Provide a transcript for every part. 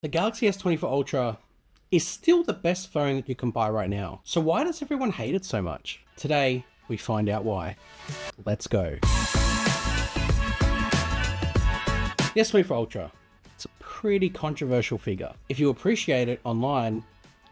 The Galaxy S24 Ultra is still the best phone that you can buy right now. So why does everyone hate it so much? Today, we find out why. Let's go. The S24 Ultra. It's a pretty controversial figure. If you appreciate it online,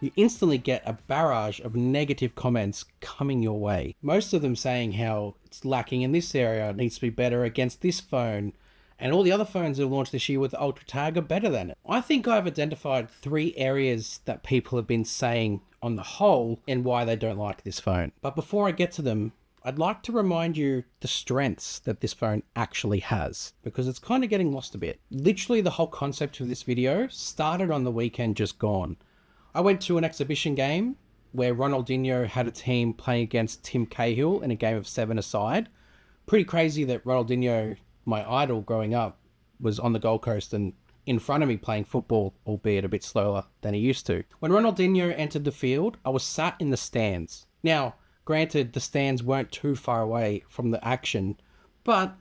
you instantly get a barrage of negative comments coming your way. Most of them saying how it's lacking in this area, it needs to be better against this phone, and all the other phones that have launched this year with the Ultra tag are better than it. I think I've identified 3 areas that people have been saying on the whole and why they don't like this phone. But before I get to them, I'd like to remind you the strengths that this phone actually has, because it's kind of getting lost a bit. Literally the whole concept of this video started on the weekend just gone. I went to an exhibition game where Ronaldinho had a team playing against Tim Cahill in a game of 7-a-side. Pretty crazy that Ronaldinho, my idol growing up, was on the Gold Coast and in front of me playing football, albeit a bit slower than he used to. When Ronaldinho entered the field, I was sat in the stands. Now, granted, the stands weren't too far away from the action, but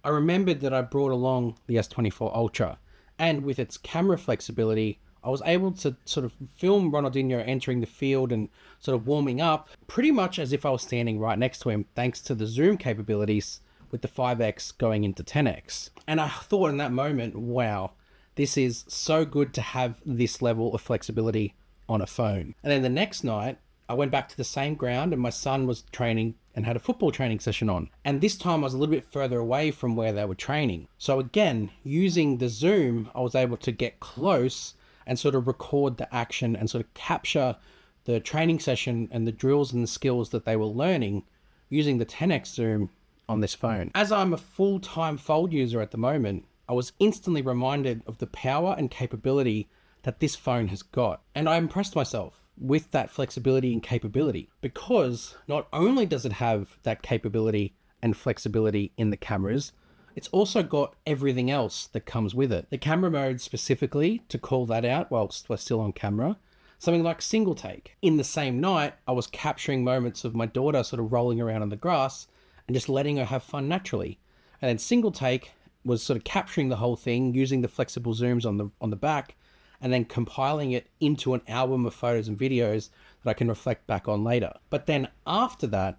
I remembered that I brought along the S24 Ultra, and with its camera flexibility, I was able to sort of film Ronaldinho entering the field and sort of warming up pretty much as if I was standing right next to him, thanks to the zoom capabilities with the 5x going into 10x. And I thought in that moment, wow, this is so good to have this level of flexibility on a phone. And then the next night, I went back to the same ground and my son was training and had a football training session on. And this time I was a little bit further away from where they were training. So again, using the zoom, I was able to get close and sort of record the action and sort of capture the training session and the drills and the skills that they were learning using the 10x zoom on this phone. As I'm a full-time Fold user at the moment, I was instantly reminded of the power and capability that this phone has got. And I impressed myself with that flexibility and capability, because not only does it have that capability and flexibility in the cameras, it's also got everything else that comes with it. The camera mode specifically, to call that out whilst we're still on camera, something like single take. In the same night, I was capturing moments of my daughter sort of rolling around on the grass and just letting her have fun naturally. And then single take was sort of capturing the whole thing using the flexible zooms on the back and then compiling it into an album of photos and videos that I can reflect back on later. But then after that,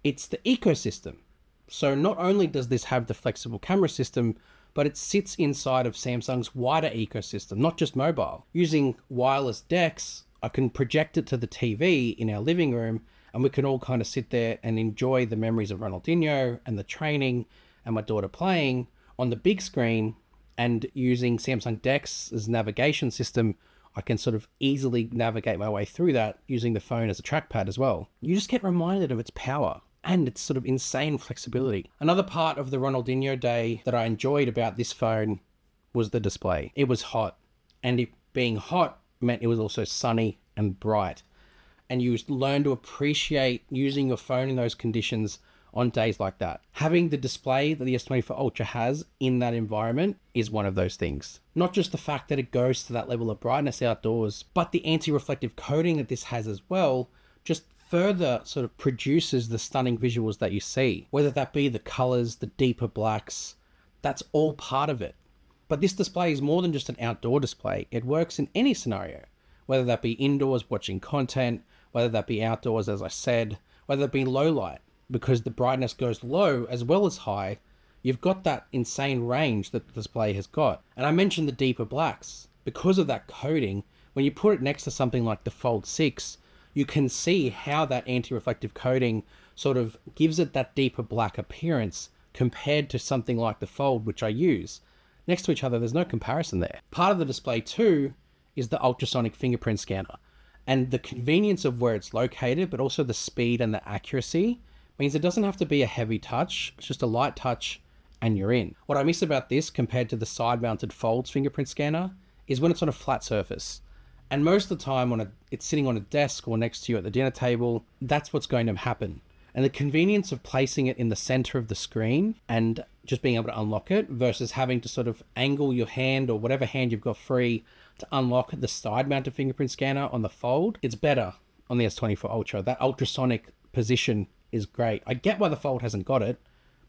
it's the ecosystem. So not only does this have the flexible camera system, but it sits inside of Samsung's wider ecosystem, not just mobile. Using wireless decks, I can project it to the TV in our living room and we can all kind of sit there and enjoy the memories of Ronaldinho and the training and my daughter playing on the big screen. And using Samsung DeX as navigation system, I can sort of easily navigate my way through that using the phone as a trackpad as well. You just get reminded of its power and its sort of insane flexibility. Another part of the Ronaldinho day that I enjoyed about this phone was the display. It was hot, and it being hot meant it was also sunny and bright. And you learn to appreciate using your phone in those conditions on days like that. Having the display that the S24 Ultra has in that environment is one of those things. Not just the fact that it goes to that level of brightness outdoors, but the anti-reflective coating that this has as well just further sort of produces the stunning visuals that you see. Whether that be the colors, the deeper blacks, that's all part of it. But this display is more than just an outdoor display. It works in any scenario, whether that be indoors watching content, whether that be outdoors, as I said, whether that be low light, because the brightness goes low as well as high. You've got that insane range that the display has got. And I mentioned the deeper blacks. Because of that coating, when you put it next to something like the Fold 6, you can see how that anti-reflective coating sort of gives it that deeper black appearance compared to something like the Fold, which I use. Next to each other, there's no comparison there. Part of the display too is the ultrasonic fingerprint scanner. And the convenience of where it's located, but also the speed and the accuracy, means it doesn't have to be a heavy touch. It's just a light touch and you're in. What I miss about this compared to the side-mounted Fold's fingerprint scanner is when it's on a flat surface. And most of the time when it's sitting on a desk or next to you at the dinner table, that's what's going to happen. And the convenience of placing it in the center of the screen and just being able to unlock it versus having to sort of angle your hand or whatever hand you've got free to unlock the side-mounted fingerprint scanner on the Fold, it's better on the S24 Ultra. That ultrasonic position is great. I get why the Fold hasn't got it,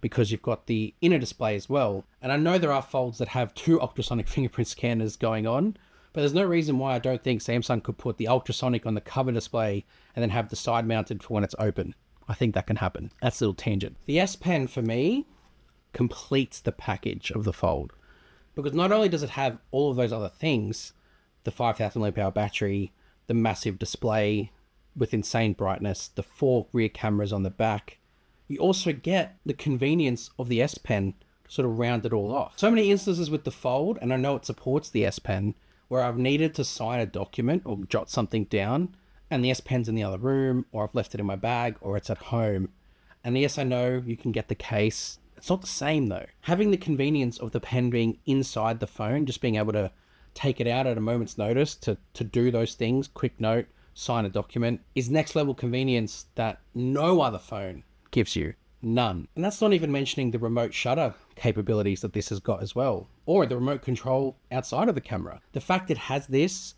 because you've got the inner display as well. And I know there are Folds that have 2 ultrasonic fingerprint scanners going on, But there's no reason why I don't think Samsung could put the ultrasonic on the cover display and then have the side mounted for when it's open. I think that can happen. That's a little tangent. The S Pen for me completes the package of the Fold, because not only does it have all of those other things, the 5,000 mAh battery, the massive display with insane brightness, the 4 rear cameras on the back, you also get the convenience of the S Pen to sort of round it all off. So many instances with the Fold, and I know it supports the S Pen, where I've needed to sign a document or jot something down, and the S Pen's in the other room, or I've left it in my bag, or it's at home. And yes, I know you can get the case. It's not the same though. Having the convenience of the pen being inside the phone, just being able to take it out at a moment's notice to do those things, quick note, sign a document, is next level convenience that no other phone gives you. None. And that's not even mentioning the remote shutter capabilities that this has got as well, or the remote control outside of the camera. The fact it has this,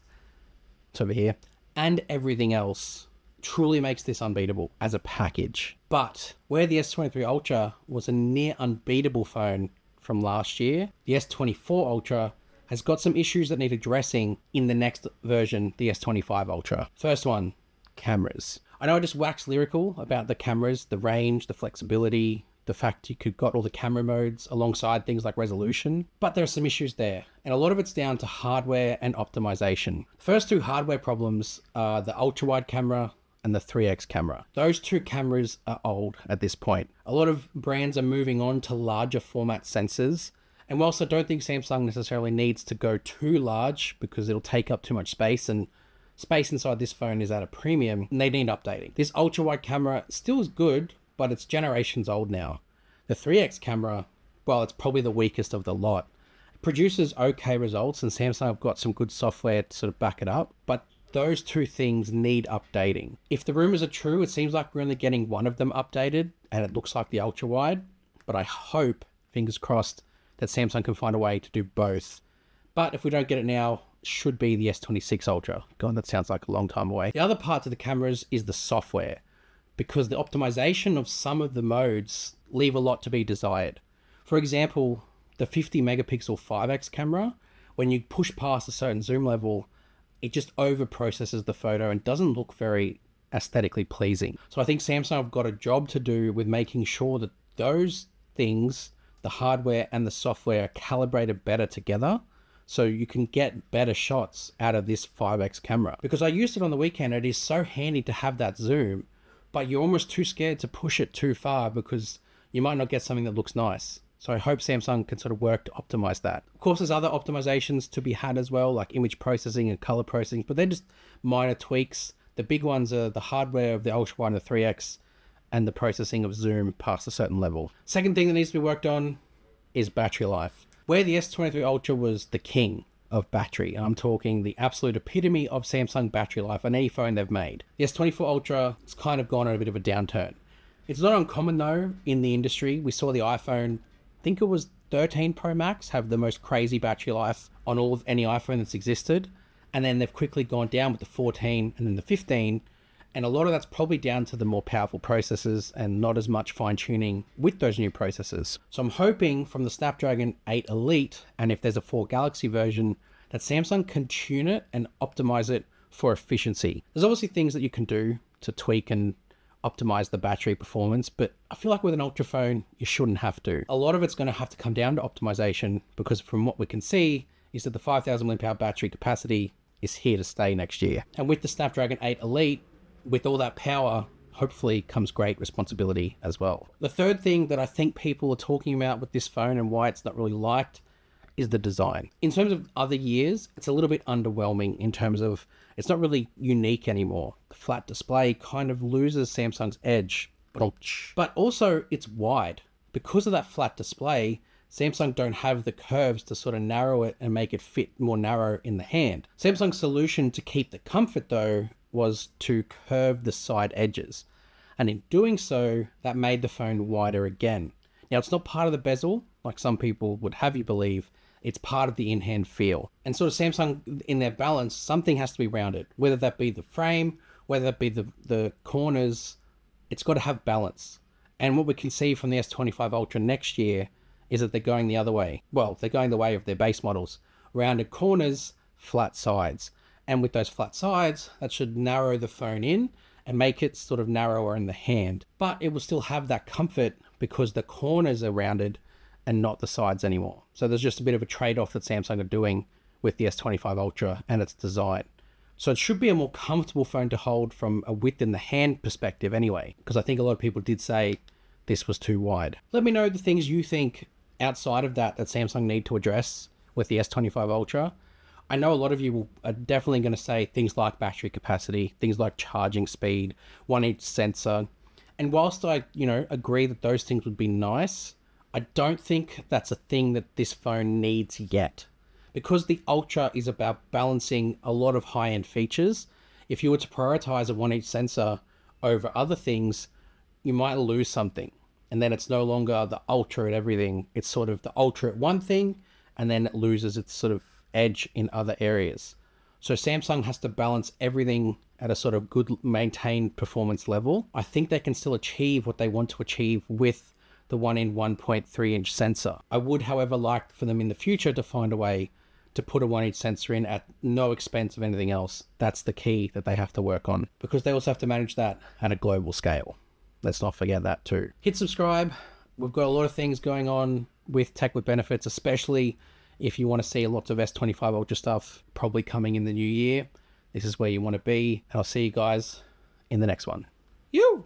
it's over here, and everything else truly makes this unbeatable as a package. But where the S23 Ultra was a near unbeatable phone from last year, the S24 Ultra has got some issues that need addressing in the next version, the S25 Ultra. First one, cameras. I know I just waxed lyrical about the cameras, the range, the flexibility, the fact you could got all the camera modes alongside things like resolution, but there are some issues there. And a lot of it's down to hardware and optimization. First two hardware problems are the ultra wide camera and the 3x camera. Those two cameras are old at this point. A lot of brands are moving on to larger format sensors. And whilst I don't think Samsung necessarily needs to go too large because it'll take up too much space, and space inside this phone is at a premium, and they need updating. This ultra wide camera still is good, but it's generations old now. The 3x camera, well, it's probably the weakest of the lot. It produces okay results, and Samsung have got some good software to sort of back it up, but those two things need updating. If the rumors are true, it seems like we're only getting one of them updated, and it looks like the ultra wide, but I hope, fingers crossed, that Samsung can find a way to do both. But if we don't get it now, it should be the S26 Ultra. God, that sounds like a long time away. The other part to the cameras is the software, because the optimization of some of the modes leave a lot to be desired. For example, the 50 megapixel 5x camera, when you push past a certain zoom level, it just over processes the photo and doesn't look very aesthetically pleasing. So I think Samsung have got a job to do with making sure that those things, the hardware and the software, are calibrated better together, so you can get better shots out of this 5x camera. Because I used it on the weekend, it is so handy to have that zoom, but you're almost too scared to push it too far because you might not get something that looks nice. So I hope Samsung can sort of work to optimize that. Of course, there's other optimizations to be had as well, like image processing and color processing, but they're just minor tweaks. The big ones are the hardware of the Ultra Wide and the 3x, and the processing of zoom past a certain level. Second thing that needs to be worked on is battery life. Where the S23 Ultra was the king of battery, and I'm talking the absolute epitome of Samsung battery life on any phone they've made, the S24 Ultra has kind of gone on a bit of a downturn. It's not uncommon though in the industry. We saw the iPhone, I think it was 13 Pro Max, have the most crazy battery life on all of any iPhone that's existed, and then they've quickly gone down with the 14 and then the 15, and a lot of that's probably down to the more powerful processors and not as much fine-tuning with those new processors. So I'm hoping from the Snapdragon 8 Elite, and if there's a 4 Galaxy version, that Samsung can tune it and optimize it for efficiency. There's obviously things that you can do to tweak and optimize the battery performance, but I feel like with an Ultra phone, you shouldn't have to. A lot of it's going to have to come down to optimization, because from what we can see is that the 5,000 mAh battery capacity is here to stay next year. And with the Snapdragon 8 Elite, with all that power, hopefully comes great responsibility as well. The third thing that I think people are talking about with this phone and why it's not really liked is the design. In terms of other years, it's a little bit underwhelming in terms of it's not really unique anymore. The flat display kind of loses Samsung's edge, but also it's wide. Because of that flat display, Samsung don't have the curves to sort of narrow it and make it fit more narrow in the hand. Samsung's solution to keep the comfort though was to curve the side edges. And in doing so, that made the phone wider again. Now, it's not part of the bezel, like some people would have you believe. It's part of the in-hand feel. And sort of Samsung, in their balance, something has to be rounded, whether that be the frame, whether that be the corners. It's got to have balance. And what we can see from the S25 Ultra next year is that they're going the other way. Well, they're going the way of their base models. Rounded corners, flat sides. And with those flat sides, that should narrow the phone in and make it sort of narrower in the hand. But it will still have that comfort because the corners are rounded and not the sides anymore. So there's just a bit of a trade-off that Samsung are doing with the S25 Ultra and its design. So it should be a more comfortable phone to hold from a width in the hand perspective anyway, because I think a lot of people did say this was too wide. Let me know the things you think outside of that Samsung need to address with the S25 Ultra. I know a lot of you are definitely going to say things like battery capacity, things like charging speed, 1-inch sensor. And whilst I, agree that those things would be nice, I don't think that's a thing that this phone needs yet. Because the Ultra is about balancing a lot of high-end features, if you were to prioritize a 1-inch sensor over other things, you might lose something. And then it's no longer the Ultra at everything. It's sort of the Ultra at one thing, and then it loses its sort of edge in other areas. So Samsung has to balance everything at a sort of good maintained performance level. I think they can still achieve what they want to achieve with the 1.3-inch sensor. I would, however, like for them in the future to find a way to put a 1-inch sensor in at no expense of anything else. That's the key that they have to work on, because they also have to manage that at a global scale. Let's not forget that too. Hit subscribe. We've got a lot of things going on with Tech with Benefits, especially if you want to see lots of S25 Ultra stuff probably coming in the new year. This is where you want to be. And I'll see you guys in the next one. You!